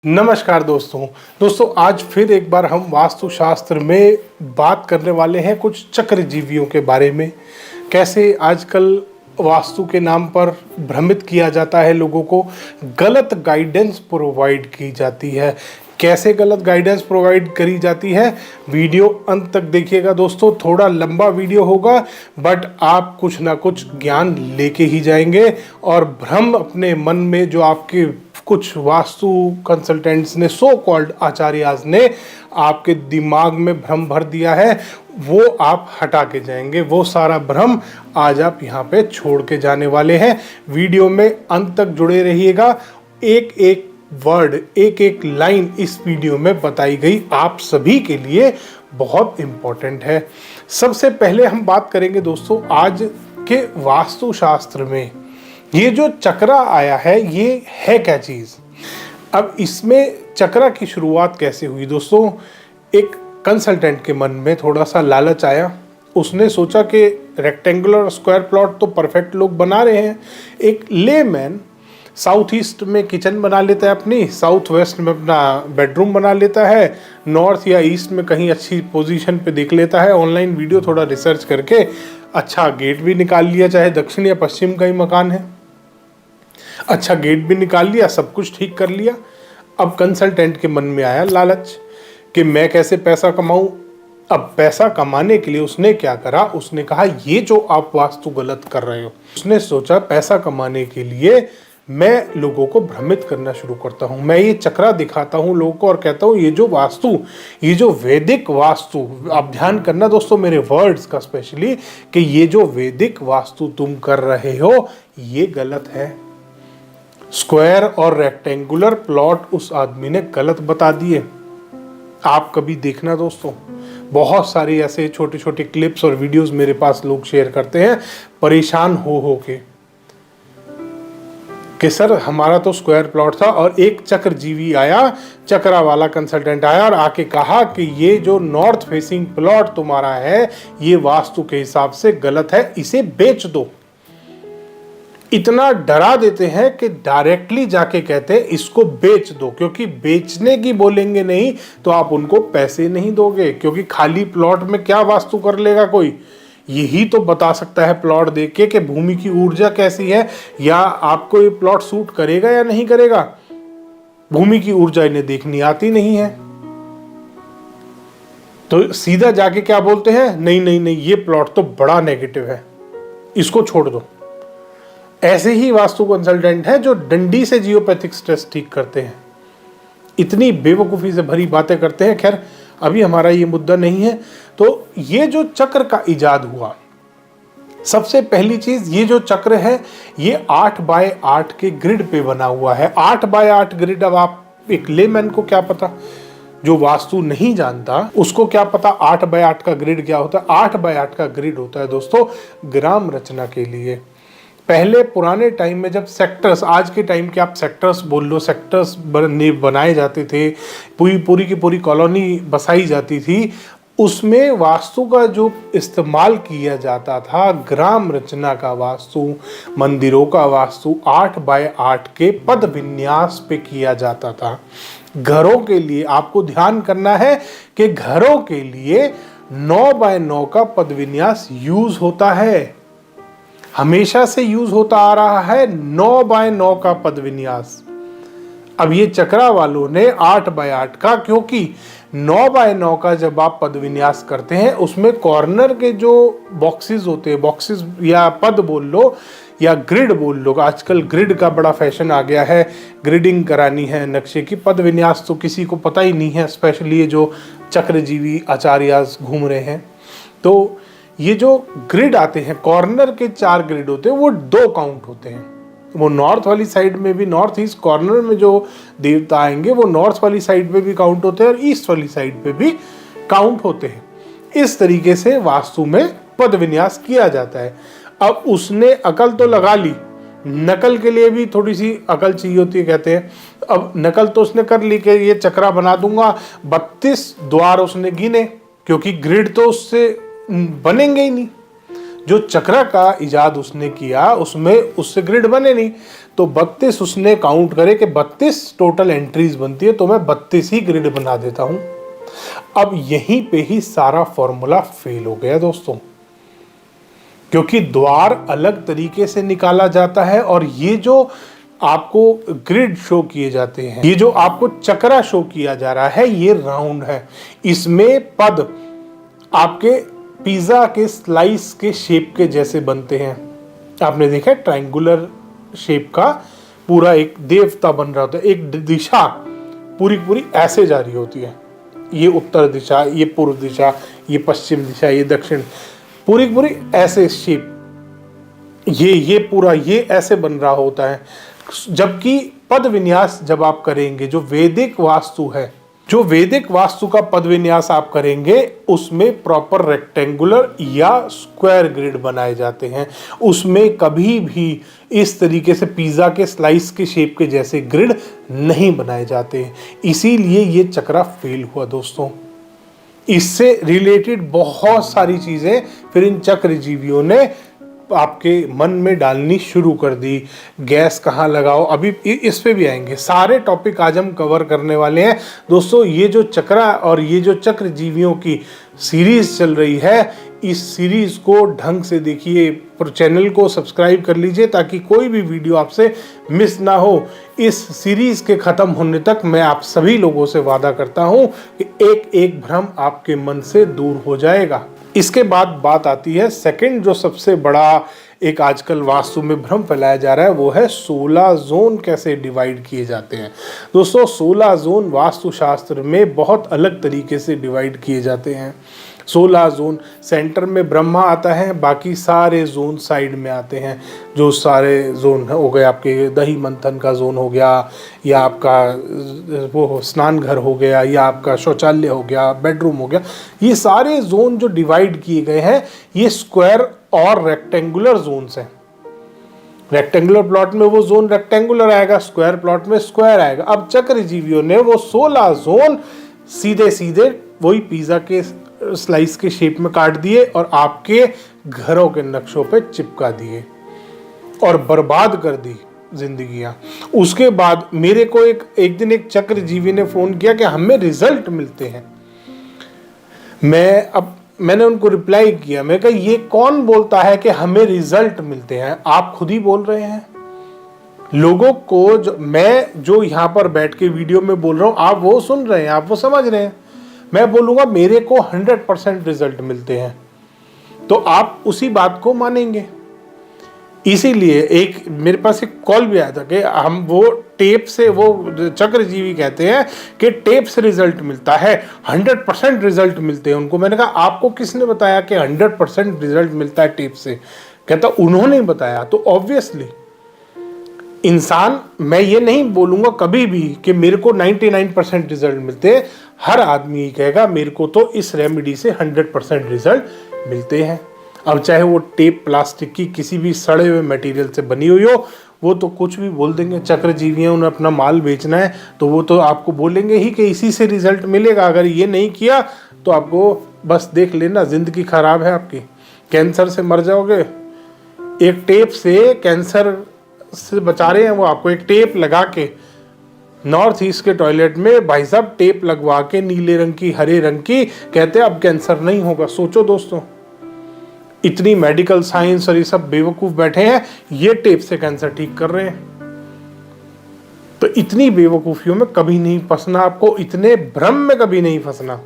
नमस्कार दोस्तों आज फिर एक बार हम वास्तुशास्त्र में बात करने वाले हैं कुछ चक्रजीवियों के बारे में। कैसे आजकल वास्तु के नाम पर भ्रमित किया जाता है, लोगों को गलत गाइडेंस प्रोवाइड की जाती है। कैसे गलत गाइडेंस प्रोवाइड करी जाती है, वीडियो अंत तक देखिएगा दोस्तों। थोड़ा लंबा वीडियो होगा बट आप कुछ ना कुछ ज्ञान लेके ही जाएंगे और भ्रम अपने मन में जो आपके कुछ वास्तु कंसल्टेंट्स ने, सो कॉल्ड आचार्याज ने आपके दिमाग में भ्रम भर दिया है, वो आप हटा के जाएंगे। वो सारा भ्रम आज आप यहाँ पे छोड़ के जाने वाले हैं। वीडियो में अंत तक जुड़े रहिएगा। एक एक वर्ड, एक एक लाइन इस वीडियो में बताई गई आप सभी के लिए बहुत इंपॉर्टेंट है। सबसे पहले हम बात करेंगे दोस्तों आज के वास्तुशास्त्र में ये जो चक्रा आया है, ये है क्या चीज। अब इसमें चक्रा की शुरुआत कैसे हुई दोस्तों। एक कंसल्टेंट के मन में थोड़ा सा लालच आया। उसने सोचा कि रेक्टेंगुलर स्क्वायर प्लॉट तो परफेक्ट लोग बना रहे हैं, एक लेमैन साउथ ईस्ट में किचन बना लेता है अपनी, साउथ वेस्ट में अपना बेडरूम बना लेता है, नॉर्थ या ईस्ट में कहीं अच्छी पोजीशन पे देख लेता है, ऑनलाइन वीडियो थोड़ा रिसर्च करके अच्छा गेट भी निकाल लिया, चाहे दक्षिण या पश्चिम का ही मकान है, अच्छा गेट भी निकाल लिया, सब कुछ ठीक कर लिया। अब कंसल्टेंट के मन में आया लालच कि मैं कैसे पैसा कमाऊं। अब पैसा कमाने के लिए उसने क्या करा, उसने कहा ये जो आप वास्तु गलत कर रहे हो। उसने सोचा पैसा कमाने के लिए मैं लोगों को भ्रमित करना शुरू करता हूं, मैं ये चक्रा दिखाता हूं लोगों को और कहता हूं ये जो वास्तु, ये जो वैदिक वास्तु, आप ध्यान करना दोस्तों मेरे वर्ड्स का स्पेशली, कि ये जो वैदिक वास्तु तुम कर रहे हो ये गलत है। स्क्वायर और रेक्टेंगुलर प्लॉट उस आदमी ने गलत बता दिए। आप कभी देखना दोस्तों, बहुत सारे ऐसे छोटे छोटे क्लिप्स और वीडियोस मेरे पास लोग शेयर करते हैं परेशान हो के कि सर हमारा तो स्क्वायर प्लॉट था और एक चक्रजीवी आया, चक्रा वाला कंसल्टेंट आया और आके कहा कि ये जो नॉर्थ फेसिंग प्लॉट तुम्हारा है ये वास्तु के हिसाब से गलत है, इसे बेच दो। इतना डरा देते हैं कि डायरेक्टली जाके कहते हैं इसको बेच दो, क्योंकि बेचने की बोलेंगे नहीं तो आप उनको पैसे नहीं दोगे, क्योंकि खाली प्लॉट में क्या वास्तु कर लेगा कोई। यही तो बता सकता है प्लॉट देख के कि भूमि की ऊर्जा कैसी है या आपको ये प्लॉट सूट करेगा या नहीं करेगा। भूमि की ऊर्जा इन्हें देखनी आती नहीं है तो सीधा जाके क्या बोलते हैं, नहीं नहीं नहीं ये प्लॉट तो बड़ा नेगेटिव है, इसको छोड़ दो। ऐसे ही वास्तु कंसल्टेंट हैं जो डंडी से जियोपैथिक स्ट्रेस ठीक करते हैं, इतनी बेवकूफ़ी से भरी बातें करते हैं। खैर अभी हमारा ये मुद्दा नहीं है। तो ये जो चक्र का इजाद हुआ, सबसे पहली चीज, ये जो चक्र है ये 8 बाय 8 के ग्रिड पे बना हुआ है। 8 बाय 8 ग्रिड, अब आप एक लेमैन को क्या पता, जो वास्तु नहीं जानता उसको क्या पता 8 बाय 8 का ग्रिड क्या होता है। 8 बाय 8 का ग्रिड होता है दोस्तों ग्राम रचना के लिए। पहले पुराने टाइम में जब सेक्टर्स, आज के टाइम के आप सेक्टर्स बोल लो, सेक्टर्स बनाए जाते थे, पूरी की पूरी कॉलोनी बसाई जाती थी, उसमें वास्तु का जो इस्तेमाल किया जाता था, ग्राम रचना का वास्तु, मंदिरों का वास्तु 8 बाय 8 के पद विन्यास पे किया जाता था। घरों के लिए आपको ध्यान करना है कि घरों के लिए 9 बाय 9 का पद विन्यास यूज होता है, हमेशा से यूज होता आ रहा है 9 बाय 9 का पद विन्यास। अब ये चक्रा वालों ने 8 बाय 8 का, क्योंकि 9 बाय 9 का जब आप पद विन्यास करते हैं उसमें कॉर्नर के जो बॉक्सेस होते हैं, बॉक्सेस या पद बोल लो या ग्रिड बोल लो, आजकल ग्रिड का बड़ा फैशन आ गया है, ग्रिडिंग करानी है नक्शे की, पद विन्यास तो किसी को पता ही नहीं है, स्पेशली ये जो चक्रजीवी आचार्यास घूम रहे हैं। तो ये जो ग्रिड आते हैं, कॉर्नर के 4 ग्रिड होते हैं, वो 2 काउंट होते हैं। वो नॉर्थ वाली साइड में भी, नॉर्थ ईस्ट कॉर्नर में जो देवता आएंगे वो नॉर्थ वाली साइड पे भी काउंट होते हैं और ईस्ट वाली साइड पे भी काउंट होते हैं। इस तरीके से वास्तु में पद विन्यास किया जाता है। अब उसने अकल तो लगा ली, नकल के लिए भी थोड़ी सी अकल चाहिए होती है कहते हैं। अब नकल तो उसने कर ली कि ये चक्रा बना दूंगा, 32 द्वार उसने गिने, क्योंकि ग्रिड तो उससे बनेंगे ही नहीं। जो चक्रा का इजाद उसने किया उसमें उससे ग्रिड बने नहीं, तो 32 उसने काउंट करे कि 32 टोटल एंट्रीज बनती है, तो मैं 32 ही ग्रिड बना देता हूं। अब यहीं पे ही सारा फॉर्मूला फेल हो गया दोस्तों, क्योंकि द्वार अलग तरीके से निकाला जाता है और ये जो आपको ग्रिड शो किए जाते हैं, ये जो आपको चक्रा शो किया जा रहा है, ये राउंड है। इसमें पद आपके पिज्जा के स्लाइस के शेप के जैसे बनते हैं। आपने देखा ट्रायंगुलर शेप का पूरा एक देवता बन रहा होता है, एक दिशा पूरी पूरी ऐसे जा रही होती है, ये उत्तर दिशा, ये पूर्व दिशा, ये पश्चिम दिशा, ये दक्षिण, पूरी पूरी ऐसे शेप, ये पूरा ये ऐसे बन रहा होता है। जबकि पद विन्यास जब आप करेंगे, जो वैदिक वास्तु है, जो वैदिक वास्तु का पद विन्यास आप करेंगे, उसमें प्रॉपर रेक्टेंगुलर या स्क्वायर ग्रिड बनाए जाते हैं। उसमें कभी भी इस तरीके से पिज्जा के स्लाइस के शेप के जैसे ग्रिड नहीं बनाए जाते हैं। इसीलिए ये चक्रा फेल हुआ दोस्तों। इससे रिलेटेड बहुत सारी चीजें फिर इन चक्रजीवियों ने आपके मन में डालनी शुरू कर दी। गैस कहाँ लगाओ, अभी इस पे भी आएंगे। सारे टॉपिक आज हम कवर करने वाले हैं दोस्तों। ये जो चक्रा और ये जो चक्रजीवियों की सीरीज चल रही है, इस सीरीज को ढंग से देखिए, चैनल को सब्सक्राइब कर लीजिए ताकि कोई भी वीडियो आपसे मिस ना हो। इस सीरीज के खत्म होने तक मैं आप सभी लोगों से वादा करता हूं कि एक एक भ्रम आपके मन से दूर हो जाएगा। इसके बाद बात आती है सेकंड, जो सबसे बड़ा एक आजकल वास्तु में भ्रम फैलाया जा रहा है, वो है 16 जोन कैसे डिवाइड किए जाते हैं। दोस्तों 16 जोन वास्तुशास्त्र में बहुत अलग तरीके से डिवाइड किए जाते हैं। 16 जोन, सेंटर में ब्रह्मा आता है, बाकी सारे जोन साइड में आते हैं। जो सारे जोन हो गए, आपके दही मंथन का जोन हो गया, या आपका वो स्नान घर हो गया, या आपका शौचालय हो गया, बेडरूम हो गया, ये सारे जोन जो डिवाइड किए गए हैं, ये स्क्वायर और रेक्टेंगुलर जोन्स हैं। रेक्टेंगुलर प्लॉट में वो जोन रेक्टेंगुलर आएगा, स्क्वायर प्लॉट में स्क्वायर आएगा। अब चक्रजीवियों ने वो 16 जोन सीधे सीधे वही पिज्जा के स्लाइस के शेप में काट दिए और आपके घरों के नक्शों पे चिपका दिए और बर्बाद कर दी जिंदगियां। उसके बाद मेरे को एक दिन एक चक्रजीवी ने फोन किया कि हमें रिजल्ट मिलते हैं। मैंने उनको रिप्लाई किया, मैं कहा ये कौन बोलता है कि हमें रिजल्ट मिलते हैं? आप खुद ही बोल रहे हैं। लोगों को मैं जो यहां पर बैठ के वीडियो में बोल रहा हूं, आप वो सुन रहे हैं, आप वो समझ रहे हैं। मैं बोलूंगा मेरे को 100% रिजल्ट मिलते हैं, तो आप उसी बात को मानेंगे। इसीलिए एक मेरे पास एक कॉल भी आया था कि हम वो टेप से, वो चक्रजीवी कहते हैं कि टेप से रिजल्ट मिलता है, 100% रिजल्ट मिलते हैं उनको। मैंने कहा आपको किसने बताया कि 100% रिजल्ट मिलता है टेप से? कहता उन्होंने बताया। तो ऑब्वियसली इंसान, मैं ये नहीं बोलूंगा कभी भी कि मेरे को 99% रिजल्ट मिलते हैं। हर आदमी ही कहेगा मेरे को तो इस रेमेडी से 100% रिजल्ट मिलते हैं। अब चाहे वो टेप प्लास्टिक की किसी भी सड़े हुए मटेरियल से बनी हुई हो, वो तो कुछ भी बोल देंगे। चक्रजीवियों उन्हें अपना माल बेचना है तो वो तो आपको बोलेंगे ही कि इसी से रिजल्ट मिलेगा। अगर ये नहीं किया तो आपको बस देख लेना, जिंदगी खराब है आपकी, कैंसर से मर जाओगे। एक टेप से कैंसर से बचा रहे हैं वो आपको, एक टेप लगा के नॉर्थ ईस्ट के टॉयलेट में भाई साहब टेप लगवा के नीले रंग की, हरे रंग की, कहते हैं अब कैंसर नहीं होगा। सोचो दोस्तों, इतनी मेडिकल साइंस और ये सब बेवकूफ बैठे हैं, ये टेप से कैंसर ठीक कर रहे हैं। तो इतनी बेवकूफियों में कभी नहीं फंसना आपको, इतने भ्रम में कभी नहीं फंसना।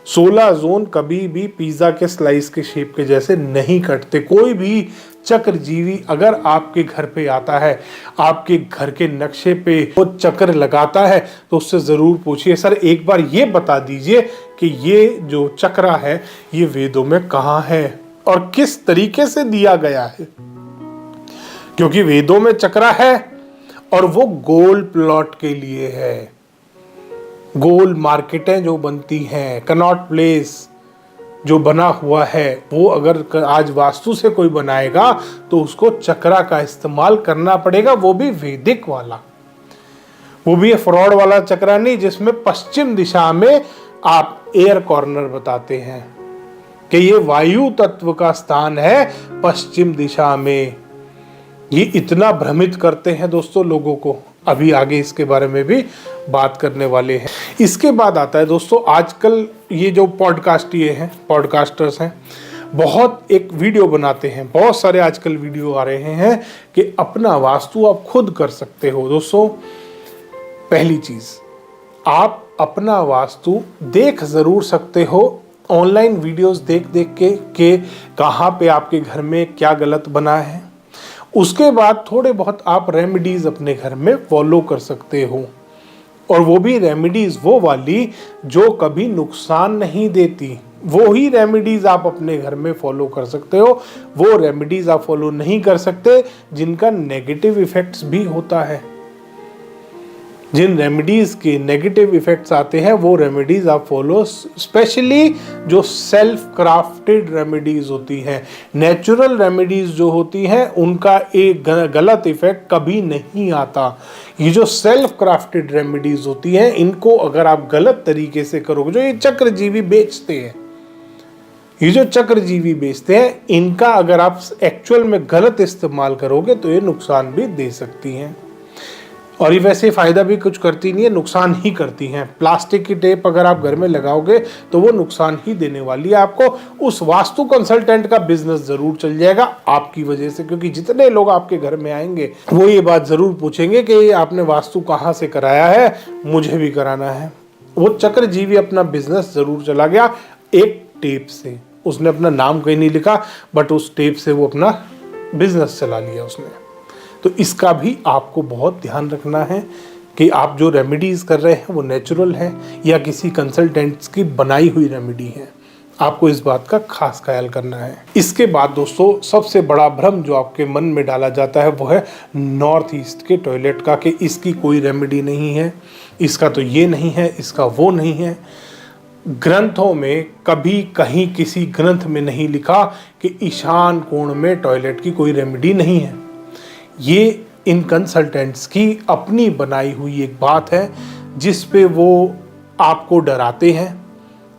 16 जोन कभी भी पिज्जा के स्लाइस के शेप के जैसे नहीं कटते। कोई भी चक्रजीवी अगर आपके घर पे आता है, आपके घर के नक्शे पे वो चक्र लगाता है, तो उससे जरूर पूछिए सर एक बार ये बता दीजिए कि ये जो चक्रा है ये वेदों में कहाँ है और किस तरीके से दिया गया है। क्योंकि वेदों में चक्रा है और वो गोल प्लॉट के लिए है। गोल मार्केटें जो बनती हैं, कनॉट प्लेस जो बना हुआ है, वो अगर आज वास्तु से कोई बनाएगा तो उसको चक्रा का इस्तेमाल करना पड़ेगा, वो भी वैदिक वाला। वो भी फ्रॉड वाला चक्रा नहीं जिसमें पश्चिम दिशा में आप एयर कॉर्नर बताते हैं कि ये वायु तत्व का स्थान है पश्चिम दिशा में। ये इतना भ्रमित करते हैं दोस्तों लोगों को, अभी आगे इसके बारे में भी बात करने वाले हैं। इसके बाद आता है दोस्तों, आजकल ये जो पॉडकास्टर्स हैं, बहुत एक वीडियो बनाते हैं, बहुत सारे आजकल वीडियो आ रहे हैं कि अपना वास्तु आप खुद कर सकते हो। दोस्तों पहली चीज, आप अपना वास्तु देख जरूर सकते हो ऑनलाइन वीडियोस देख देख के कहाँ पे आपके घर में क्या गलत बना है। उसके बाद थोड़े बहुत आप रेमेडीज अपने घर में फॉलो कर सकते हो, और वो भी रेमेडीज वो वाली जो कभी नुकसान नहीं देती, वो ही रेमेडीज आप अपने घर में फॉलो कर सकते हो। वो रेमेडीज आप फॉलो नहीं कर सकते जिनका नेगेटिव इफेक्ट्स भी होता है। जिन रेमेडीज के नेगेटिव इफेक्ट्स आते हैं वो रेमेडीज आप फॉलो, स्पेशली जो सेल्फ क्राफ्टेड रेमेडीज होती हैं, नेचुरल रेमेडीज जो होती हैं, उनका एक गलत इफेक्ट कभी नहीं आता। ये जो सेल्फ क्राफ्टेड रेमेडीज होती हैं, इनको अगर आप गलत तरीके से करोगे, जो ये चक्रजीवी बेचते हैं, इनका अगर आप एक्चुअल में गलत इस्तेमाल करोगे तो ये नुकसान भी दे सकती हैं। और ये वैसे फ़ायदा भी कुछ करती नहीं है, नुकसान ही करती हैं। प्लास्टिक की टेप अगर आप घर में लगाओगे तो वो नुकसान ही देने वाली है आपको। उस वास्तु कंसल्टेंट का बिजनेस ज़रूर चल जाएगा आपकी वजह से, क्योंकि जितने लोग आपके घर में आएंगे वो ये बात ज़रूर पूछेंगे कि आपने वास्तु कहाँ से कराया है, मुझे भी कराना है। वो चक्रजीवी अपना बिजनेस ज़रूर चला गया एक टेप से, उसने अपना नाम कहीं नहीं लिखा, बट उस टेप से वो अपना बिजनेस चला लिया उसने। तो इसका भी आपको बहुत ध्यान रखना है कि आप जो रेमेडीज़ कर रहे हैं वो नेचुरल है या किसी कंसल्टेंट्स की बनाई हुई रेमेडी है। आपको इस बात का खास ख्याल करना है। इसके बाद दोस्तों सबसे बड़ा भ्रम जो आपके मन में डाला जाता है वो है नॉर्थ ईस्ट के टॉयलेट का, कि इसकी कोई रेमेडी नहीं है, इसका तो ये नहीं है, इसका वो नहीं है। ग्रंथों में कभी कहीं किसी ग्रंथ में नहीं लिखा कि ईशान कोण में टॉयलेट की कोई रेमेडी नहीं है। ये इन कंसल्टेंट्स की अपनी बनाई हुई एक बात है, जिस पे वो आपको डराते हैं,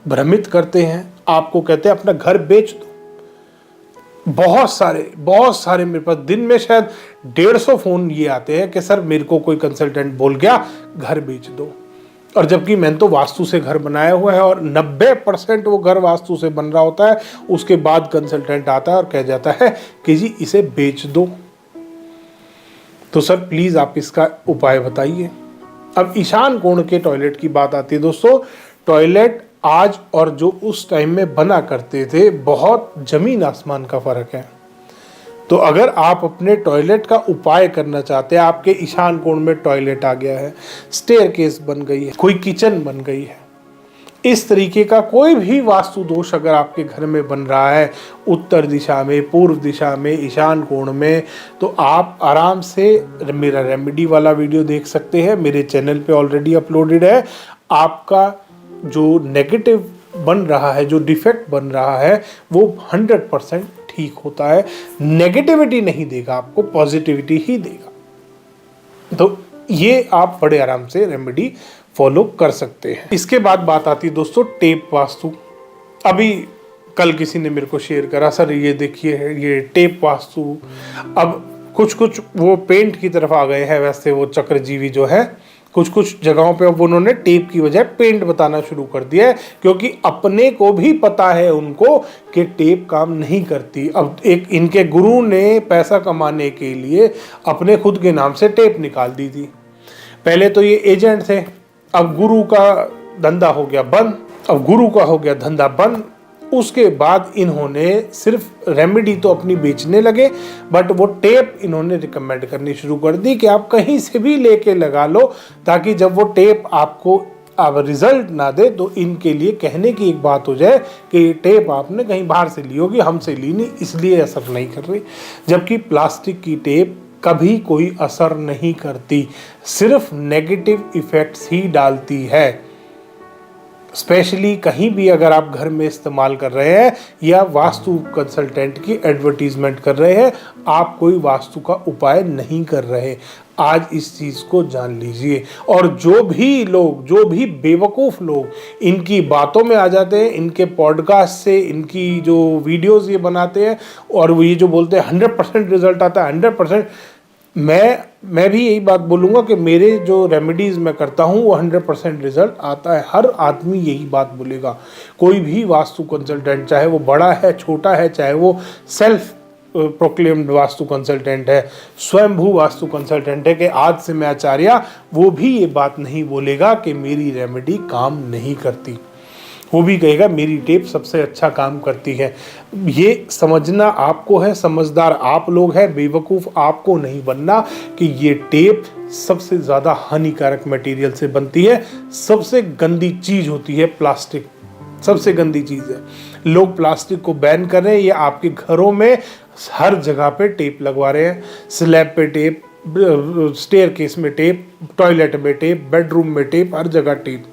भ्रमित करते हैं, आपको कहते हैं अपना घर बेच दो। बहुत सारे मेरे पास दिन में शायद 150 फोन ये आते हैं कि सर मेरे को कोई कंसल्टेंट बोल गया घर बेच दो। और जबकि मैंने तो वास्तु से घर बनाया हुआ है और 90% वो घर वास्तु से बन रहा होता है। उसके बाद कंसल्टेंट आता है और कह जाता है कि जी इसे बेच दो। तो सर प्लीज़ आप इसका उपाय बताइए। अब ईशान कोण के टॉयलेट की बात आती है दोस्तों, टॉयलेट आज और जो उस टाइम में बना करते थे, बहुत ज़मीन आसमान का फ़र्क है। तो अगर आप अपने टॉयलेट का उपाय करना चाहते हैं, आपके ईशान कोण में टॉयलेट आ गया है, स्टेयरकेस बन गई है, कोई किचन बन गई है, इस तरीके का कोई भी वास्तु दोष अगर आपके घर में बन रहा है, उत्तर दिशा में, पूर्व दिशा में, ईशान कोण में, तो आप आराम से मेरा रेमेडी वाला वीडियो देख सकते हैं, मेरे चैनल पे ऑलरेडी अपलोडेड है। आपका जो नेगेटिव बन रहा है, जो डिफेक्ट बन रहा है, वो 100% ठीक होता है। नेगेटिविटी नहीं देगा आपको, पॉजिटिविटी ही देगा। तो ये आप बड़े आराम से रेमेडी फॉलो कर सकते हैं। इसके बाद बात आती है दोस्तों टेप वास्तु। अभी कल किसी ने मेरे को शेयर करा, सर ये देखिए ये टेप वास्तु। अब कुछ वो पेंट की तरफ आ गए हैं, वैसे वो चक्रजीवी जो है कुछ जगहों पे अब उन्होंने टेप की बजाय पेंट बताना शुरू कर दिया है, क्योंकि अपने को भी पता है उनको कि टेप काम नहीं करती। अब एक इनके गुरु ने पैसा कमाने के लिए अपने खुद के नाम से टेप निकाल दी थी। पहले तो ये एजेंट थे, अब गुरु का धंधा हो गया बंद। उसके बाद इन्होंने सिर्फ रेमेडी तो अपनी बेचने लगे, बट वो टेप इन्होंने रिकमेंड करनी शुरू कर दी कि आप कहीं से भी लेके लगा लो, ताकि जब वो टेप आपको अब रिजल्ट ना दे तो इनके लिए कहने की एक बात हो जाए कि टेप आपने कहीं बाहर से ली होगी, हमसे ली नहीं, इसलिए असर नहीं कर रही। जबकि प्लास्टिक की टेप कभी कोई असर नहीं करती, सिर्फ नेगेटिव इफेक्ट्स ही डालती है। स्पेशली कहीं भी अगर आप घर में इस्तेमाल कर रहे हैं या वास्तु कंसल्टेंट की एडवर्टीजमेंट कर रहे हैं, आप कोई वास्तु का उपाय नहीं कर रहे, आज इस चीज़ को जान लीजिए। और जो भी बेवकूफ़ लोग इनकी बातों में आ जाते हैं, इनके पॉडकास्ट से, इनकी जो वीडियोस ये बनाते हैं और वो ये जो बोलते हैं 100% रिजल्ट आता है, 100%, मैं भी यही बात बोलूँगा कि मेरे जो रेमेडीज़ मैं करता हूँ वो 100% रिजल्ट आता है। हर आदमी यही बात बोलेगा, कोई भी वास्तु कंसल्टेंट, चाहे वो बड़ा है छोटा है, चाहे वो सेल्फ प्रोक्लेम्ड वास्तु कंसल्टेंट है, स्वयंभू वास्तु कंसल्टेंट है कि आज से मैं आचार्य, वो भी ये बात नहीं बोलेगा कि मेरी रेमेडी काम नहीं करती। वो भी कहेगा मेरी टेप सबसे अच्छा काम करती है। ये समझना आपको है, समझदार आप लोग हैं, बेवकूफ़ आपको नहीं बनना कि ये टेप सबसे ज़्यादा हानिकारक मटेरियल से बनती है। सबसे गंदी चीज़ होती है प्लास्टिक, सबसे गंदी चीज़ है। लोग प्लास्टिक को बैन कर रहे हैं, ये आपके घरों में हर जगह पे टेप लगवा रहे हैं। स्लैब पे टेप, स्टेयर केस में टेप, टॉयलेट में टेप, बेडरूम में टेप, हर जगह टेप।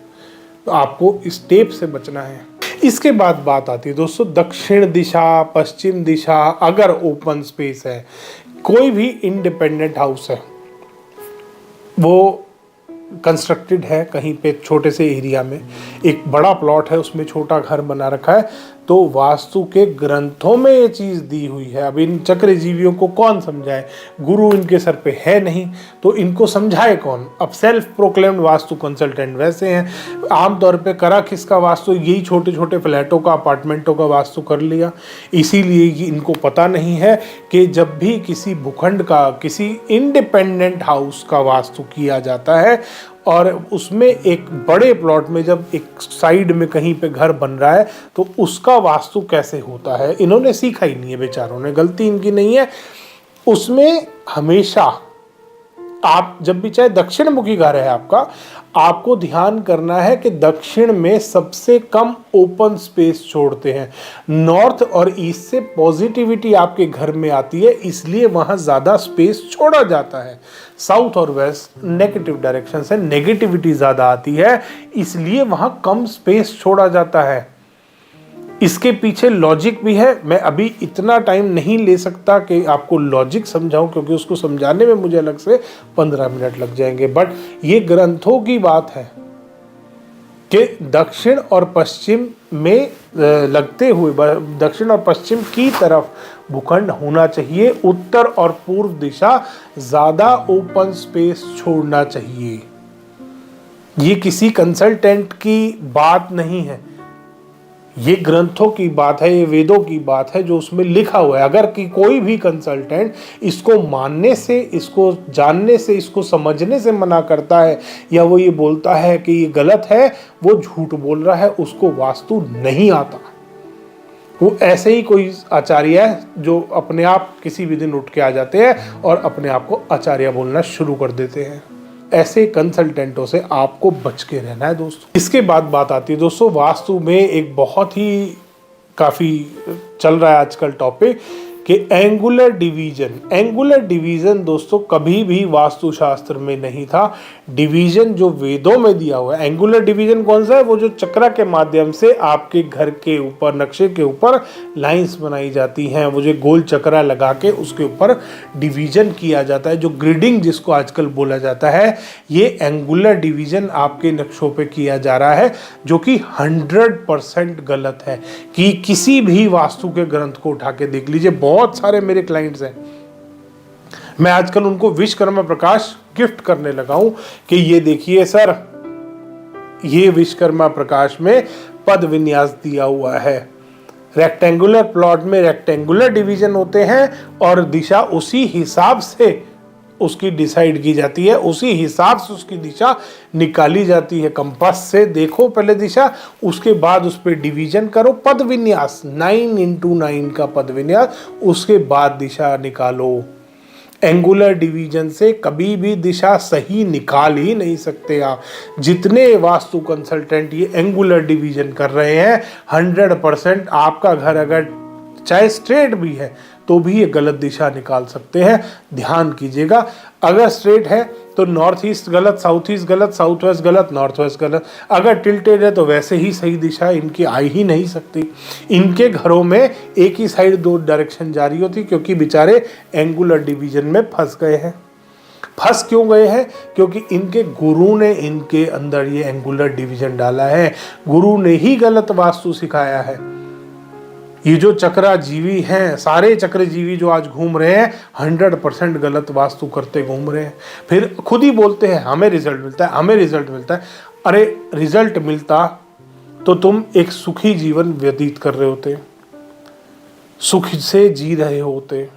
तो आपको इस टेप से बचना है। इसके बाद बात आती है दोस्तों दक्षिण दिशा, पश्चिम दिशा। अगर ओपन स्पेस है, कोई भी इंडिपेंडेंट हाउस है, वो कंस्ट्रक्टेड है कहीं पे छोटे से एरिया में, एक बड़ा प्लॉट है उसमें छोटा घर बना रखा है, तो वास्तु के ग्रंथों में ये चीज़ दी हुई है। अब इन चक्रजीवियों को कौन समझाए, गुरु इनके सर पे है नहीं, तो इनको समझाए कौन। अब सेल्फ प्रोक्लेम्ड वास्तु कंसल्टेंट वैसे हैं, आमतौर पे करा किसका वास्तु, यही छोटे छोटे फ्लैटों का, अपार्टमेंटों का वास्तु कर लिया। इसीलिए इनको पता नहीं है कि जब भी किसी भूखंड का, किसी इंडिपेंडेंट हाउस का वास्तु किया जाता है और उसमें एक बड़े प्लॉट में जब एक साइड में कहीं पे घर बन रहा है, तो उसका वास्तु कैसे होता है इन्होंने सीखा ही नहीं है बेचारों ने, गलती इनकी नहीं है। उसमें हमेशा आप जब भी, चाहे दक्षिण मुखी घर है आपका, आपको ध्यान करना है कि दक्षिण में सबसे कम ओपन स्पेस छोड़ते हैं। नॉर्थ और ईस्ट से पॉजिटिविटी आपके घर में आती है, इसलिए वहां ज्यादा स्पेस छोड़ा जाता है। साउथ और वेस्ट नेगेटिव डायरेक्शन से नेगेटिविटी ज्यादा आती है, इसलिए वहां कम स्पेस छोड़ा जाता है। इसके पीछे लॉजिक भी है, मैं अभी इतना टाइम नहीं ले सकता कि आपको लॉजिक समझाऊं, क्योंकि उसको समझाने में मुझे अलग से 15 मिनट लग जाएंगे। बट ये ग्रंथों की बात है कि दक्षिण और पश्चिम में लगते हुए, दक्षिण और पश्चिम की तरफ भूखंड होना चाहिए। उत्तर और पूर्व दिशा ज्यादा ओपन स्पेस छोड़ना चाहिए। ये किसी कंसल्टेंट की बात नहीं है, ये ग्रंथों की बात है, ये वेदों की बात है जो उसमें लिखा हुआ है। अगर कि कोई भी कंसल्टेंट इसको मानने से, इसको जानने से, इसको समझने से मना करता है, या वो ये बोलता है कि ये गलत है, वो झूठ बोल रहा है, उसको वास्तु नहीं आता। वो ऐसे ही कोई आचार्य है जो अपने आप किसी भी दिन उठ के आ जाते हैं और अपने आप को आचार्य बोलना शुरू कर देते हैं। ऐसे कंसल्टेंटों से आपको बच के रहना है दोस्तों। इसके बाद बात आती है दोस्तों वास्तु में एक बहुत ही काफ़ी चल रहा है आजकल टॉपिक कि एंगुलर डिवीजन। एंगुलर डिवीजन दोस्तों कभी भी वास्तुशास्त्र में नहीं था। डिवीजन जो वेदों में दिया हुआ है, एंगुलर डिवीजन कौन सा है, वो जो चक्र के माध्यम से आपके घर के ऊपर, नक्शे के ऊपर लाइंस बनाई जाती हैं, वो जो गोल चक्रा लगा के उसके ऊपर डिवीजन किया जाता है, जो ग्रिडिंग जिसको आजकल बोला जाता है, ये एंगुलर डिवीजन आपके नक्शों पे किया जा रहा है, जो कि 100% गलत है। कि किसी भी वास्तु के ग्रंथ को उठा के देख लीजिए, बहुत सारे मेरे क्लाइंट्स हैं, मैं आजकल उनको विश्वकर्मा प्रकाश गिफ्ट करने लगा हूं कि ये देखिए सर, ये विश्वकर्मा प्रकाश में पद विन्यास दिया हुआ है। रेक्टेंगुलर प्लॉट में रेक्टेंगुलर डिवीजन होते हैं और दिशा उसी हिसाब से उसकी डिसाइड की जाती है, उसी हिसाब से उसकी दिशा निकाली जाती है। कंपास से देखो पहले दिशा, उसके बाद उस पर डिवीजन करो, पद विन्यास 9x9 का पद विन्यास, उसके बाद दिशा निकालो। एंगुलर डिवीजन से कभी भी दिशा सही निकाल ही नहीं सकते आप। जितने वास्तु कंसल्टेंट ये एंगुलर डिवीजन कर रहे हैं, 100% आपका घर अगर चाहे स्ट्रेट भी है तो भी ये गलत दिशा निकाल सकते हैं। ध्यान कीजिएगा, अगर स्ट्रेट है तो नॉर्थ ईस्ट गलत, साउथ ईस्ट गलत, साउथ वेस्ट गलत, नॉर्थ वेस्ट गलत। अगर टिल्टेड है तो वैसे ही सही दिशा इनकी आ ही नहीं सकती। इनके घरों में एक ही साइड दो डायरेक्शन जा रही होती, क्योंकि बेचारे एंगुलर डिवीजन में फंस गए हैं। फंस क्यों गए हैं? क्योंकि इनके गुरु ने इनके अंदर ये एंगुलर डिवीजन डाला है, गुरु ने ही गलत वास्तु सिखाया है। ये जो चक्रजीवी हैं, सारे चक्रजीवी जो आज घूम रहे हैं 100% गलत वास्तु करते घूम रहे हैं। फिर खुद ही बोलते हैं हमें रिजल्ट मिलता है, हमें रिजल्ट मिलता है। अरे रिजल्ट मिलता तो तुम एक सुखी जीवन व्यतीत कर रहे होते, सुख से जी रहे होते।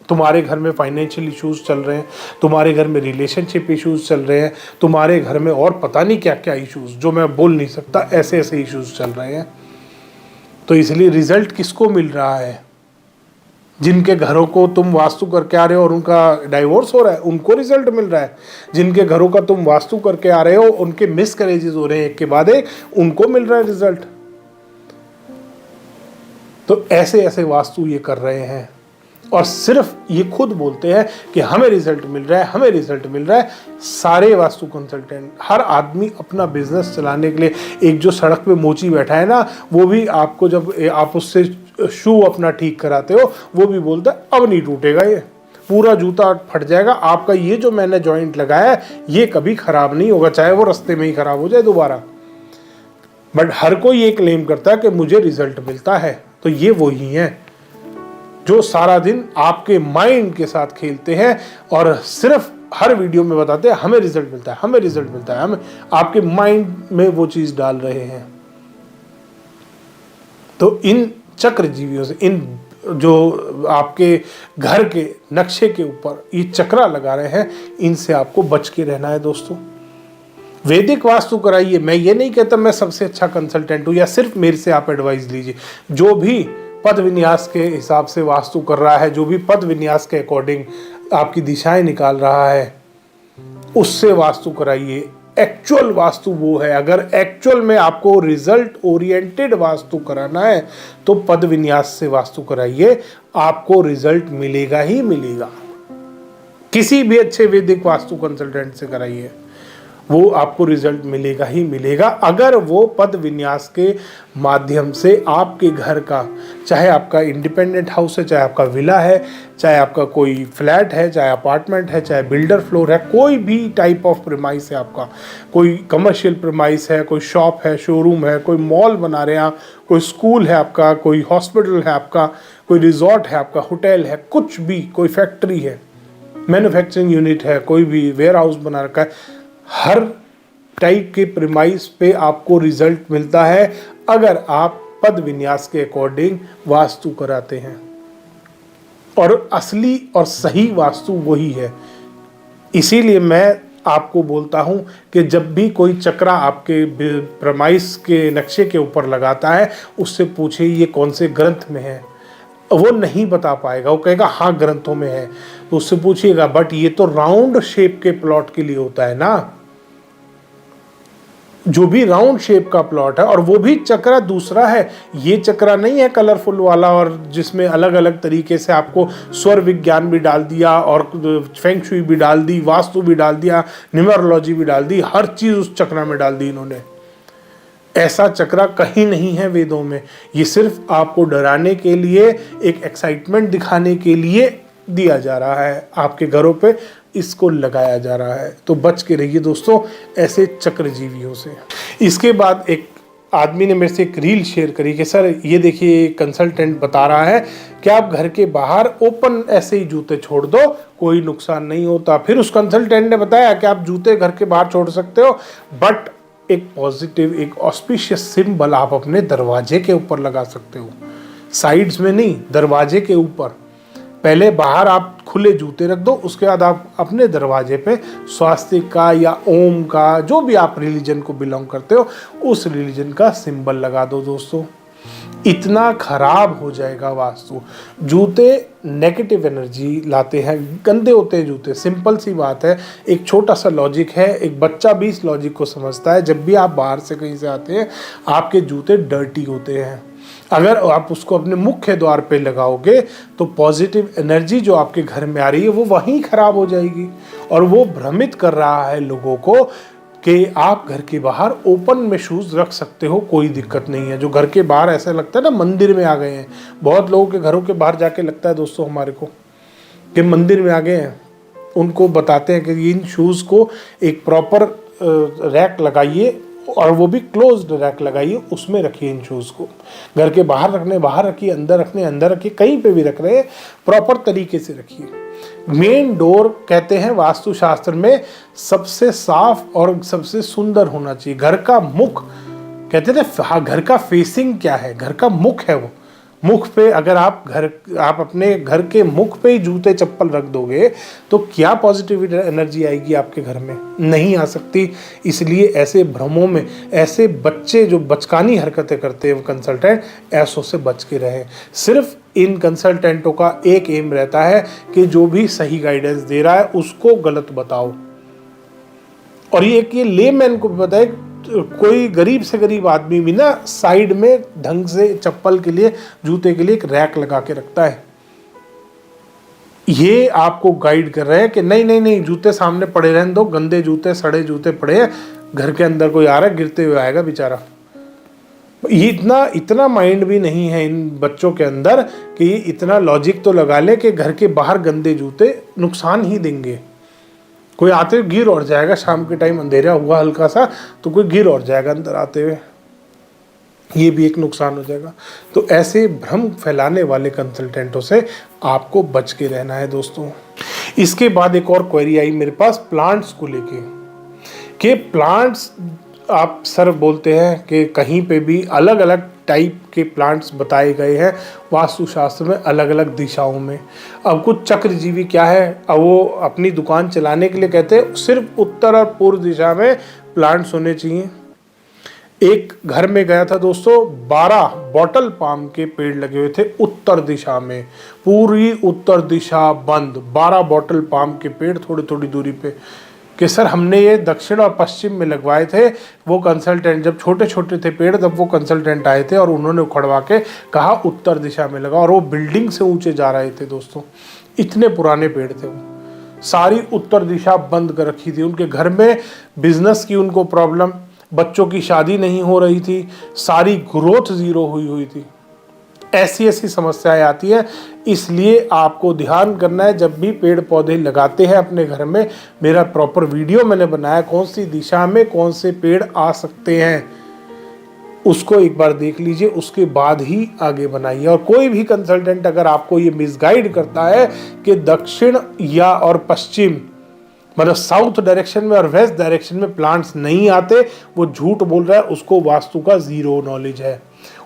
तुम्हारे घर में फाइनेंशियल इश्यूज चल रहे हैं, तुम्हारे घर में रिलेशनशिप इश्यूज चल रहे हैं, तुम्हारे घर में और पता नहीं क्या क्या इश्यूज जो मैं बोल नहीं सकता, ऐसे ऐसे इश्यूज चल रहे हैं। तो इसलिए रिजल्ट किसको मिल रहा है? जिनके घरों को तुम वास्तु करके आ रहे हो और उनका डाइवोर्स हो रहा है, उनको रिजल्ट मिल रहा है। जिनके घरों का तुम वास्तु करके आ रहे हो, उनके मिसकैरेजेस हो रहे हैं एक के बाद एक, उनको मिल रहा है रिजल्ट। तो ऐसे ऐसे वास्तु ये कर रहे हैं और सिर्फ ये खुद बोलते हैं कि हमें रिजल्ट मिल रहा है, हमें रिजल्ट मिल रहा है। सारे वास्तु कंसल्टेंट, हर आदमी अपना बिजनेस चलाने के लिए, एक जो सड़क पे मोची बैठा है ना, वो भी आपको जब आप उससे शू अपना ठीक कराते हो, वो भी बोलता है अब नहीं टूटेगा, ये पूरा जूता फट जाएगा, आपका ये जो मैंने जॉइंट लगाया है ये कभी खराब नहीं होगा, चाहे वो रास्ते में ही खराब हो जाए दोबारा। बट हर कोई ये क्लेम करता है कि मुझे रिजल्ट मिलता है। तो ये वही है जो सारा दिन आपके माइंड के साथ खेलते हैं और सिर्फ हर वीडियो में बताते हैं हमें रिजल्ट मिलता है, हमें रिजल्ट मिलता है, हमें, आपके माइंड में वो चीज डाल रहे हैं। तो इन चक्रजीवियों से, इन जो आपके घर के नक्शे के ऊपर ये चक्रा लगा रहे हैं, इनसे आपको बच के रहना है दोस्तों। वैदिक वास्तु कराइए। मैं ये नहीं कहता मैं सबसे अच्छा कंसल्टेंट हूँ या सिर्फ मेरे से आप एडवाइस लीजिए। जो भी पद विन्यास के हिसाब से वास्तु कर रहा है, जो भी पद विन्यास के अकॉर्डिंग आपकी दिशाएं निकाल रहा है, उससे वास्तु कराइए। एक्चुअल वास्तु वो है। अगर एक्चुअल में आपको रिजल्ट ओरिएंटेड वास्तु कराना है तो पद विन्यास से वास्तु कराइए, आपको रिजल्ट मिलेगा ही मिलेगा। किसी भी अच्छे वैदिक वास्तु कंसल्टेंट से कराइए, वो आपको रिजल्ट मिलेगा ही मिलेगा। अगर वो पद विन्यास के माध्यम से आपके घर का, चाहे आपका इंडिपेंडेंट हाउस है, चाहे आपका विला है, चाहे आपका कोई फ्लैट है, चाहे अपार्टमेंट है, चाहे बिल्डर फ्लोर है, कोई भी टाइप ऑफ प्रीमाइस है आपका, कोई कमर्शियल प्रीमाइस है, कोई शॉप है, शोरूम है, कोई मॉल बना रहे हैं आप, कोई स्कूल है आपका, कोई हॉस्पिटल है आपका, कोई रिजॉर्ट है आपका, होटल है, कुछ भी, कोई फैक्ट्री है, मैन्युफैक्चरिंग यूनिट है, कोई भी वेयर हाउस बना रखा है, हर टाइप के प्रीमाइस पे आपको रिजल्ट मिलता है अगर आप पद विन्यास के अकॉर्डिंग वास्तु कराते हैं। और असली और सही वास्तु वही है। इसीलिए मैं आपको बोलता हूं कि जब भी कोई चक्रा आपके प्रीमाइस के नक्शे के ऊपर लगाता है, उससे पूछिए ये कौन से ग्रंथ में है। वो नहीं बता पाएगा, वो कहेगा हाँ ग्रंथों में है, तो उससे पूछिएगा बट ये तो राउंड शेप के प्लॉट के लिए होता है ना, जो भी राउंड शेप का प्लॉट है, और वो भी चक्रा दूसरा है। ये चक्रा नहीं है कलरफुल वाला और जिसमें अलग अलग तरीके से आपको स्वर विज्ञान भी डाल दिया और फेंग शुई भी डाल दी, वास्तु भी डाल दिया, न्यूमरोलॉजी भी डाल दी, हर चीज उस चक्रा में डाल दी इन्होंने। ऐसा चक्रा कहीं नहीं है वेदों में। ये सिर्फ आपको डराने के लिए, एक एक्साइटमेंट दिखाने के लिए दिया जा रहा है, आपके घरों पे इसको लगाया जा रहा है। तो बच के रहिए दोस्तों ऐसे चक्रजीवियों से। इसके बाद एक आदमी ने मेरे से एक रील शेयर करी कि सर ये देखिए कंसल्टेंट बता रहा है कि आप घर के बाहर ओपन ऐसे ही जूते छोड़ दो, कोई नुकसान नहीं होता। फिर उस कंसल्टेंट ने बताया कि आप जूते घर के बाहर छोड़ सकते हो, बट एक पॉजिटिव, एक ऑस्पिशियस सिंबल आप अपने दरवाजे के ऊपर लगा सकते हो, साइड्स में नहीं, दरवाजे के ऊपर। पहले बाहर आप खुले जूते रख दो, उसके बाद आप अपने दरवाजे पे स्वास्तिक का या ओम का, जो भी आप रिलीजन को बिलोंग करते हो, उस रिलीजन का सिंबल लगा दो दोस्तों। इतना खराब हो जाएगा वास्तु। जूते नेगेटिव एनर्जी लाते हैं, गंदे होते हैं जूते, सिंपल सी बात है। एक छोटा सा लॉजिक है, एक बच्चा भी इस लॉजिक को समझता है। जब भी आप बाहर से कहीं से आते हैं, आपके जूते डर्टी होते हैं। अगर आप उसको अपने मुख्य द्वार पे लगाओगे तो पॉजिटिव एनर्जी जो आपके घर में आ रही है वो वहीं खराब हो जाएगी। और वो भ्रमित कर रहा है लोगों को कि आप घर के बाहर ओपन में शूज रख सकते हो, कोई दिक्कत नहीं है। जो घर के बाहर ऐसा लगता है ना मंदिर में आ गए हैं, बहुत लोगों के घरों के बाहर जाके लगता है दोस्तों हमारे को कि मंदिर में आ गए हैं। उनको बताते हैं कि इन शूज़ को एक प्रॉपर रैक लगाइए और वो भी क्लोज्ड रैक लगाइए, उसमें रखिए इन शूज़ को। घर के बाहर रखने बाहर रखिए, अंदर रखने अंदर रखिए, कहीं पे भी रख रहे हैं प्रॉपर तरीके से रखिए। मेन डोर कहते हैं वास्तुशास्त्र में सबसे साफ और सबसे सुंदर होना चाहिए। घर का मुख कहते थे, घर का फेसिंग क्या है, घर का मुख है वो। मुख पे अगर आप अपने घर के मुख पे ही जूते चप्पल रख दोगे तो क्या पॉजिटिव एनर्जी आएगी आपके घर में? नहीं आ सकती। इसलिए ऐसे भ्रमों में ऐसे बच्चे जो बचकानी हरकतें करते हैं वो कंसल्टेंट, ऐसों से बच के रहें। सिर्फ इन कंसल्टेंटों का एक एम रहता है कि जो भी सही गाइडेंस दे रहा है उसको गलत बताओ। और ये लेमैन को बताए, कोई गरीब से गरीब आदमी भी ना साइड में ढंग से चप्पल के लिए, जूते के लिए एक रैक लगा के रखता है। ये आपको गाइड कर रहे हैं कि नहीं नहीं नहीं, जूते सामने पड़े रहने दो, गंदे जूते सड़े जूते पड़े हैं, घर के अंदर कोई आ रहा है गिरते हुए आएगा बेचारा। ये इतना माइंड भी नहीं है इन बच्चों के अंदर कि इतना लॉजिक तो लगा ले कि घर के बाहर गंदे जूते नुकसान ही देंगे। कोई आते हुए गिर और जाएगा, शाम के टाइम अंधेरा हुआ हल्का सा तो कोई गिर और जाएगा अंदर आते हुए, ये भी एक नुकसान हो जाएगा। तो ऐसे भ्रम फैलाने वाले कंसल्टेंटों से आपको बच के रहना है दोस्तों। इसके बाद एक और क्वेरी आई मेरे पास प्लांट्स को लेके, कि प्लांट्स आप सर बोलते हैं कि कहीं पे भी अलग अलग टाइप के प्लांट्स बताए गए हैं वास्तुशास्त्र में, अलग अलग दिशाओं में। अब कुछ चक्रजीवी क्या है, अब वो अपनी दुकान चलाने के लिए कहते हैं सिर्फ उत्तर और पूर्व दिशा में प्लांट्स होने चाहिए। एक घर में गया था दोस्तों, 12 बॉटल पाम के पेड़ लगे हुए थे उत्तर दिशा में, पूरी उत्तर दिशा बंद, 12 बॉटल पाम के पेड़ थोड़ी थोड़ी दूरी पे। कि सर हमने ये दक्षिण और पश्चिम में लगवाए थे। वो कंसल्टेंट जब छोटे छोटे थे पेड़ तब वो कंसल्टेंट आए थे और उन्होंने उखड़वा के कहा उत्तर दिशा में लगा, और वो बिल्डिंग से ऊंचे जा रहे थे दोस्तों, इतने पुराने पेड़ थे वो। सारी उत्तर दिशा बंद कर रखी थी। उनके घर में बिजनेस की उनको प्रॉब्लम, बच्चों की शादी नहीं हो रही थी, सारी ग्रोथ जीरो हुई थी। ऐसी समस्याएं आती हैं। इसलिए आपको ध्यान करना है जब भी पेड़ पौधे लगाते हैं अपने घर में। मेरा प्रॉपर वीडियो मैंने बनाया कौन सी दिशा में कौन से पेड़ आ सकते हैं, उसको एक बार देख लीजिए, उसके बाद ही आगे बनाइए। और कोई भी कंसल्टेंट अगर आपको ये मिसगाइड करता है कि दक्षिण या और पश्चिम मतलब साउथ डायरेक्शन में और वेस्ट डायरेक्शन में प्लांट्स नहीं आते, वो झूठ बोल रहा है, उसको वास्तु का जीरो नॉलेज है।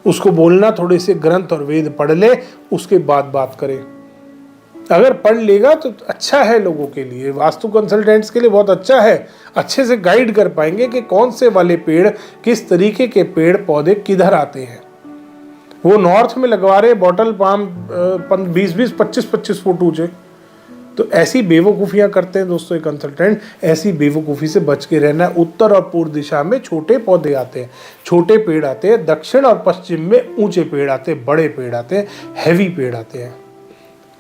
उसको बोलना थोड़े से ग्रंथ और वेद पढ़ ले, उसके बाद बात करे। अगर पढ़ लेगा तो अच्छा है, लोगों के लिए, वास्तु कंसल्टेंट्स के लिए बहुत अच्छा है। अच्छे से गाइड कर पाएंगे कि कौन से वाले पेड़, किस तरीके के पेड़ पौधे किधर आते हैं। वो नॉर्थ में लगवा रहे बॉटल पाम 20-20, 25-25 फुट ऊंचे। तो ऐसी बेवकूफ़ियाँ करते हैं दोस्तों ये कंसल्टेंट। ऐसी बेवकूफ़ी से बच के रहना है। उत्तर और पूर्व दिशा में छोटे पौधे आते हैं, छोटे पेड़ आते हैं। दक्षिण और पश्चिम में ऊंचे पेड़ आते हैं, बड़े पेड़ आते हैं, हैवी पेड़ आते हैं।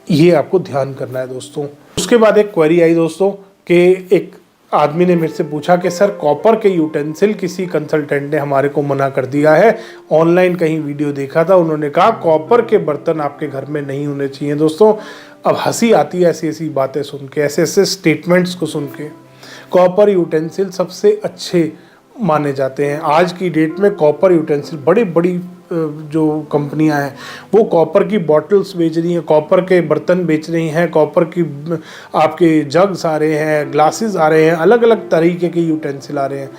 ये आपको ध्यान करना है दोस्तों। उसके बाद एक क्वेरी आई दोस्तों कि एक आदमी ने मेरे से पूछा कि सर कॉपर के यूटेंसिल किसी कंसल्टेंट ने हमारे को मना कर दिया है। ऑनलाइन कहीं वीडियो देखा था, उन्होंने कहा कॉपर के बर्तन आपके घर में नहीं होने चाहिए। दोस्तों अब हंसी आती है ऐसी बातें सुन के, ऐसे स्टेटमेंट्स को सुन के। कॉपर यूटेंसिल सबसे अच्छे माने जाते हैं। आज की डेट में कॉपर यूटेंसिल बड़ी बड़ी जो कंपनियां हैं वो कॉपर की बॉटल्स बेच रही हैं, कॉपर के बर्तन बेच रही हैं, कॉपर की आपके जग्स आ रहे हैं, ग्लासेस आ रहे हैं, अलग अलग तरीके के यूटेंसिल आ रहे हैं।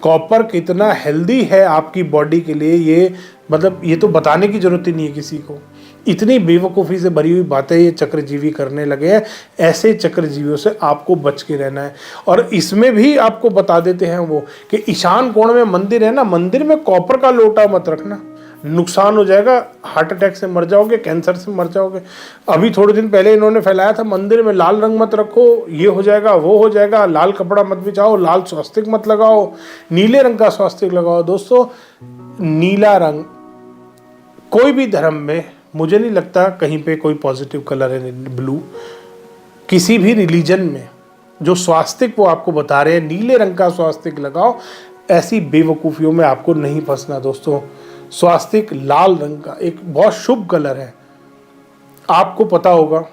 कॉपर कितना हेल्दी है आपकी बॉडी के लिए, ये मतलब ये तो बताने की ज़रूरत ही नहीं है किसी को। इतनी बेवकूफ़ी से भरी हुई बातें ये चक्रजीवी करने लगे हैं। ऐसे चक्रजीवियों से आपको बच के रहना है। और इसमें भी आपको बता देते हैं वो कि ईशान कोण में मंदिर है ना, मंदिर में कॉपर का लोटा मत रखना, नुकसान हो जाएगा, हार्ट अटैक से मर जाओगे, कैंसर से मर जाओगे। अभी थोड़े दिन पहले इन्होंने फैलाया था मंदिर में लाल रंग मत रखो, ये हो जाएगा वो हो जाएगा, लाल कपड़ा मत बिछाओ, लाल स्वास्तिक मत लगाओ, नीले रंग का स्वास्तिक लगाओ। दोस्तों नीला रंग कोई भी धर्म में मुझे नहीं लगता कहीं पे कोई पॉजिटिव कलर है। ब्लू किसी भी रिलीजन में जो स्वास्तिक वो आपको बता रहे हैं नीले रंग का स्वास्तिक लगाओ, ऐसी बेवकूफ़ियों में आपको नहीं फंसना दोस्तों। स्वास्तिक लाल रंग का एक बहुत शुभ कलर है। आपको पता होगा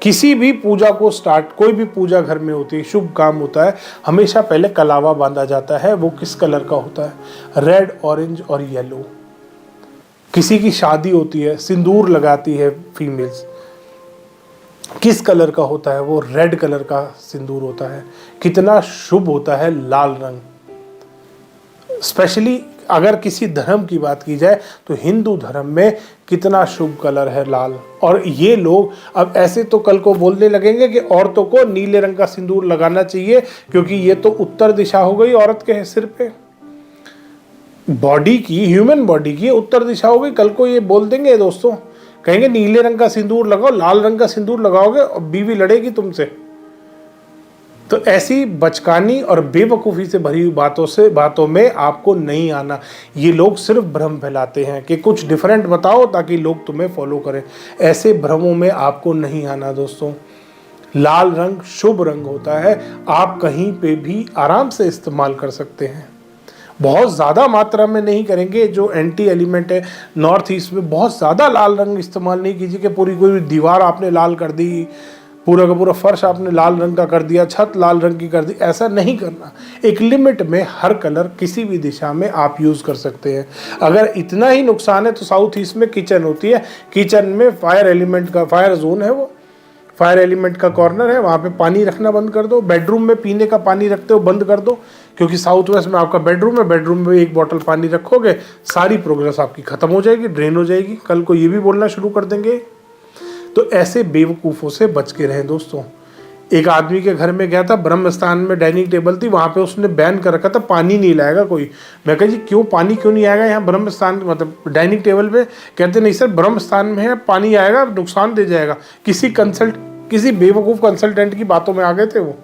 किसी भी पूजा को स्टार्ट, कोई भी पूजा घर में होती है, शुभ काम होता है, हमेशा पहले कलावा बांधा जाता है। वो किस कलर का होता है? रेड, ऑरेंज और येलो। किसी की शादी होती है, सिंदूर लगाती है फीमेल्स, किस कलर का होता है? वो रेड कलर का सिंदूर होता है। कितना शुभ होता है लाल रंग। स्पेशली अगर किसी धर्म की बात की जाए तो हिंदू धर्म में कितना शुभ कलर है लाल। और ये लोग अब ऐसे तो कल को बोलने लगेंगे कि औरतों को नीले रंग का सिंदूर लगाना चाहिए क्योंकि ये तो उत्तर दिशा हो गई औरत के सिर पे, बॉडी की, ह्यूमन बॉडी की उत्तर दिशा हो गई। कल को ये बोल देंगे दोस्तों, कहेंगे नीले रंग का सिंदूर लगाओ, लाल रंग का सिंदूर लगाओगे और बीवी लड़ेगी तुमसे। तो ऐसी बचकानी और बेवकूफ़ी से भरी हुई बातों में आपको नहीं आना। ये लोग सिर्फ भ्रम फैलाते हैं कि कुछ डिफरेंट बताओ ताकि लोग तुम्हें फॉलो करें। ऐसे भ्रमों में आपको नहीं आना दोस्तों। लाल रंग शुभ रंग होता है, आप कहीं पे भी आराम से इस्तेमाल कर सकते हैं। बहुत ज़्यादा मात्रा में नहीं करेंगे। जो एंटी एलिमेंट है नॉर्थ ईस्ट में, बहुत ज़्यादा लाल रंग इस्तेमाल नहीं कीजिए कि पूरी कोई दीवार आपने लाल कर दी, पूरा का पूरा फर्श आपने लाल रंग का कर दिया, छत लाल रंग की कर दी। ऐसा नहीं करना। एक लिमिट में हर कलर किसी भी दिशा में आप यूज़ कर सकते हैं। अगर इतना ही नुकसान है तो साउथ ईस्ट में किचन होती है, किचन में फायर एलिमेंट का, फायर जोन है, वो फायर एलिमेंट का कॉर्नर है, वहाँ पे पानी रखना बंद कर दो। बेडरूम में पीने का पानी रखते हो बंद कर दो, क्योंकि साउथ वेस्ट में आपका बेडरूम है, बेडरूम में 1 बॉटल पानी रखोगे, सारी प्रोग्रेस आपकी खत्म हो जाएगी, ड्रेन हो जाएगी। कल को ये भी बोलना शुरू कर देंगे। तो ऐसे बेवकूफ़ों से बच के रहें दोस्तों। एक आदमी के घर में गया था, ब्रह्म स्थान में डाइनिंग टेबल थी, वहाँ पे उसने बैन कर रखा था पानी नहीं लाएगा कोई। मैं कहा जी क्यों, पानी क्यों नहीं आएगा यहाँ ब्रह्म स्थान, मतलब डाइनिंग टेबल पे? कहते नहीं सर ब्रह्म स्थान में है, पानी आएगा नुकसान दे जाएगा। किसी बेवकूफ़ कंसल्टेंट की बातों में आ गए थे वो,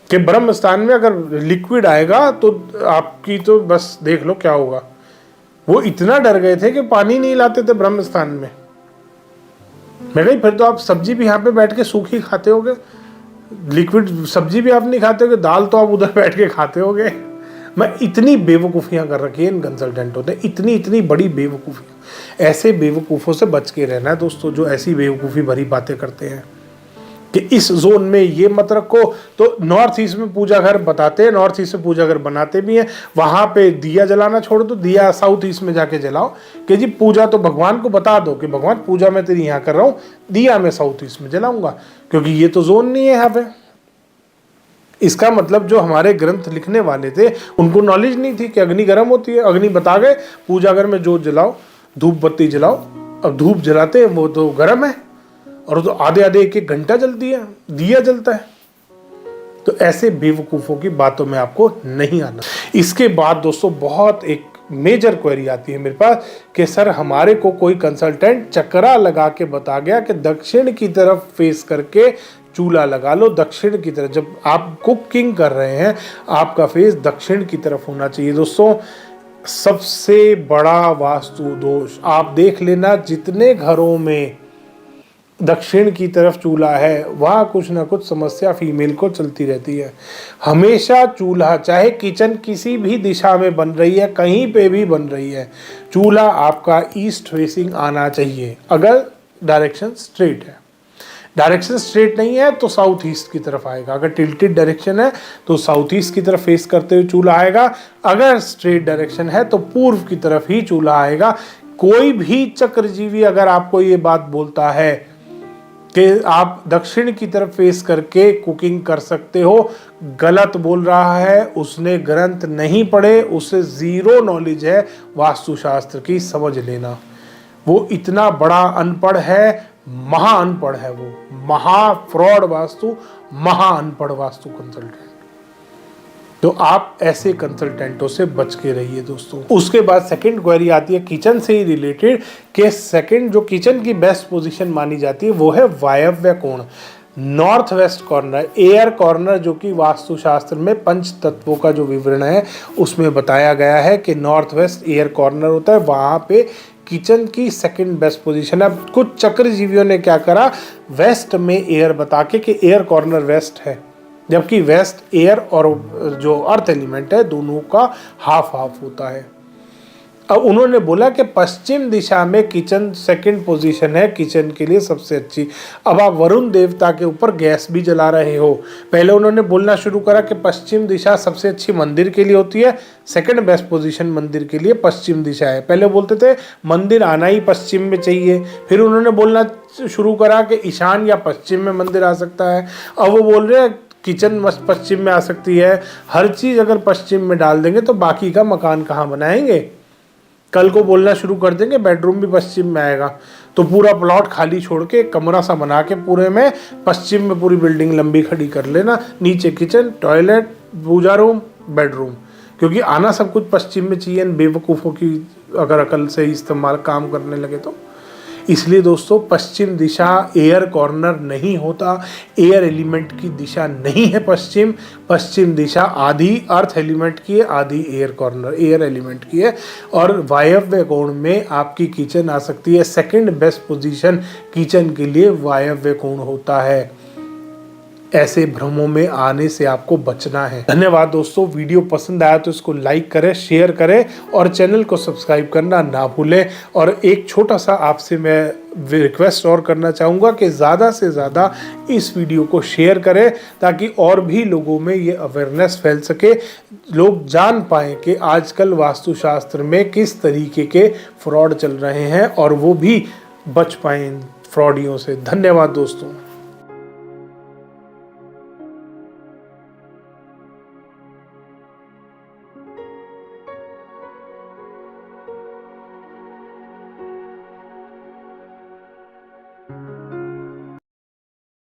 कि ब्रह्म स्थान में अगर लिक्विड आएगा तो आपकी तो बस देख लो क्या होगा। वो इतना डर गए थे कि पानी नहीं लाते थे ब्रह्म स्थान में। मैं कही फिर तो आप सब्जी भी यहाँ पे बैठ के सूखी खाते होगे, लिक्विड सब्जी भी आप नहीं खाते होगे, दाल तो आप उधर बैठ के खाते होगे। मैं इतनी बेवकूफ़ियाँ कर रखी है इन कंसल्टेंटों ने, इतनी बड़ी बेवकूफ़ियाँ। ऐसे बेवकूफ़ों से बच के रहना है दोस्तों, जो ऐसी बेवकूफ़ी भरी बातें करते हैं कि इस जोन में ये मत रखो। तो नॉर्थ ईस्ट में पूजा घर बताते हैं, नॉर्थ ईस्ट में पूजा घर बनाते भी हैं, वहाँ पे दिया जलाना छोड़ दो, दिया साउथ ईस्ट में जाके जलाओ कि जी पूजा तो भगवान को बता दो कि भगवान पूजा मैं तेरी यहाँ कर रहा हूँ, दिया मैं साउथ ईस्ट में जलाऊंगा, क्योंकि ये तो जोन नहीं है यहाँ पे। इसका मतलब जो हमारे ग्रंथ लिखने वाले थे उनको नॉलेज नहीं थी कि अग्नि गर्म होती है। अग्नि बता गए पूजा घर में जोत जलाओ, धूप बत्ती जलाओ। अब धूप जलाते हैं वो तो गर्म है, और तो आधे 1-1 घंटा जलती है, दिया जलता है। तो ऐसे बेवकूफ़ों की बातों में आपको नहीं आना। इसके बाद दोस्तों बहुत एक मेजर क्वेरी आती है मेरे पास कि सर हमारे को कोई कंसल्टेंट चक्रा लगा के बता गया कि दक्षिण की तरफ फेस करके चूल्हा लगा लो। दक्षिण की तरफ जब आप कुकिंग कर रहे हैं आपका फेस दक्षिण की तरफ होना चाहिए। दोस्तों सबसे बड़ा वास्तु दोष आप देख लेना, जितने घरों में दक्षिण की तरफ चूल्हा है वहाँ कुछ ना कुछ समस्या फीमेल को चलती रहती है। हमेशा चूल्हा, चाहे किचन किसी भी दिशा में बन रही है, कहीं पे भी बन रही है, चूल्हा आपका ईस्ट फेसिंग आना चाहिए अगर डायरेक्शन स्ट्रेट है। डायरेक्शन स्ट्रेट नहीं है तो साउथ ईस्ट की तरफ आएगा। अगर टिल्टेड डायरेक्शन है तो साउथ ईस्ट की तरफ फेस करते हुए चूल्हा आएगा। अगर स्ट्रेट डायरेक्शन है तो पूर्व की तरफ ही चूल्हा आएगा। कोई भी चक्रजीवी अगर आपको ये बात बोलता है कि आप दक्षिण की तरफ फेस करके कुकिंग कर सकते हो, गलत बोल रहा है। उसने ग्रंथ नहीं पढ़े, उसे ज़ीरो नॉलेज है वास्तुशास्त्र की, समझ लेना। वो इतना बड़ा अनपढ़ है, महा अनपढ़ है, वो महा फ्रॉड वास्तु, महा अनपढ़ वास्तु कंसल्टेंट। तो आप ऐसे कंसल्टेंटों से बच के रहिए दोस्तों। उसके बाद सेकंड क्वेरी आती है किचन से ही रिलेटेड कि सेकंड जो किचन की बेस्ट पोजीशन मानी जाती है वो है वायव्य कोण, north west corner, air corner, जो कि वास्तुशास्त्र में पंच तत्वों का जो विवरण है उसमें बताया गया है कि नॉर्थ वेस्ट एयर कॉर्नर होता है, वहाँ पे किचन की सेकंड बेस्ट पोजीशन है। अब कुछ चक्रजीवियों ने क्या करा, वेस्ट में एयर बता के कि एयर कॉर्नर वेस्ट है, जबकि वेस्ट एयर और जो अर्थ एलिमेंट है दोनों का हाफ हाफ होता है। अब उन्होंने बोला कि पश्चिम दिशा में किचन सेकंड पोजीशन है किचन के लिए सबसे अच्छी। अब आप वरुण देवता के ऊपर गैस भी जला रहे हो। पहले उन्होंने बोलना शुरू करा कि पश्चिम दिशा सबसे अच्छी मंदिर के लिए होती है, सेकंड बेस्ट पोजीशन मंदिर के लिए पश्चिम दिशा है। पहले बोलते थे मंदिर आना ही पश्चिम में चाहिए, फिर उन्होंने बोलना शुरू करा कि ईशान या पश्चिम में मंदिर आ सकता है। अब वो बोल रहे हैं किचन पश्चिम में आ सकती है। हर चीज़ अगर पश्चिम में डाल देंगे तो बाकी का मकान कहाँ बनाएंगे। कल को बोलना शुरू कर देंगे बेडरूम भी पश्चिम में आएगा, तो पूरा प्लॉट खाली छोड़ के कमरा सा बना के पूरे में पश्चिम में पूरी बिल्डिंग लंबी खड़ी कर लेना, नीचे किचन, टॉयलेट, पूजा रूम, बेडरूम, क्योंकि आना सब कुछ पश्चिम में चाहिए। बेवकूफ़ों की अगर अकल से इस्तेमाल काम करने लगे तो। इसलिए दोस्तों पश्चिम दिशा एयर कॉर्नर नहीं होता, एयर एलिमेंट की दिशा नहीं है पश्चिम। पश्चिम दिशा आधी अर्थ एलिमेंट की है, आधी एयर कॉर्नर एयर एलिमेंट की है। और वायव्य कोण में आपकी किचन आ सकती है। सेकंड बेस्ट पोजीशन किचन के लिए वायव्य कोण होता है। ऐसे भ्रमों में आने से आपको बचना है। धन्यवाद दोस्तों, वीडियो पसंद आया तो इसको लाइक करें, शेयर करें और चैनल को सब्सक्राइब करना ना भूलें। और एक छोटा सा आपसे मैं रिक्वेस्ट और करना चाहूँगा कि ज़्यादा से ज़्यादा इस वीडियो को शेयर करें ताकि और भी लोगों में ये अवेयरनेस फैल सके, लोग जान पाएँ कि आजकल वास्तुशास्त्र में किस तरीके के फ्रॉड चल रहे हैं और वो भी बच पाएँ फ्रॉडियों से। धन्यवाद दोस्तों।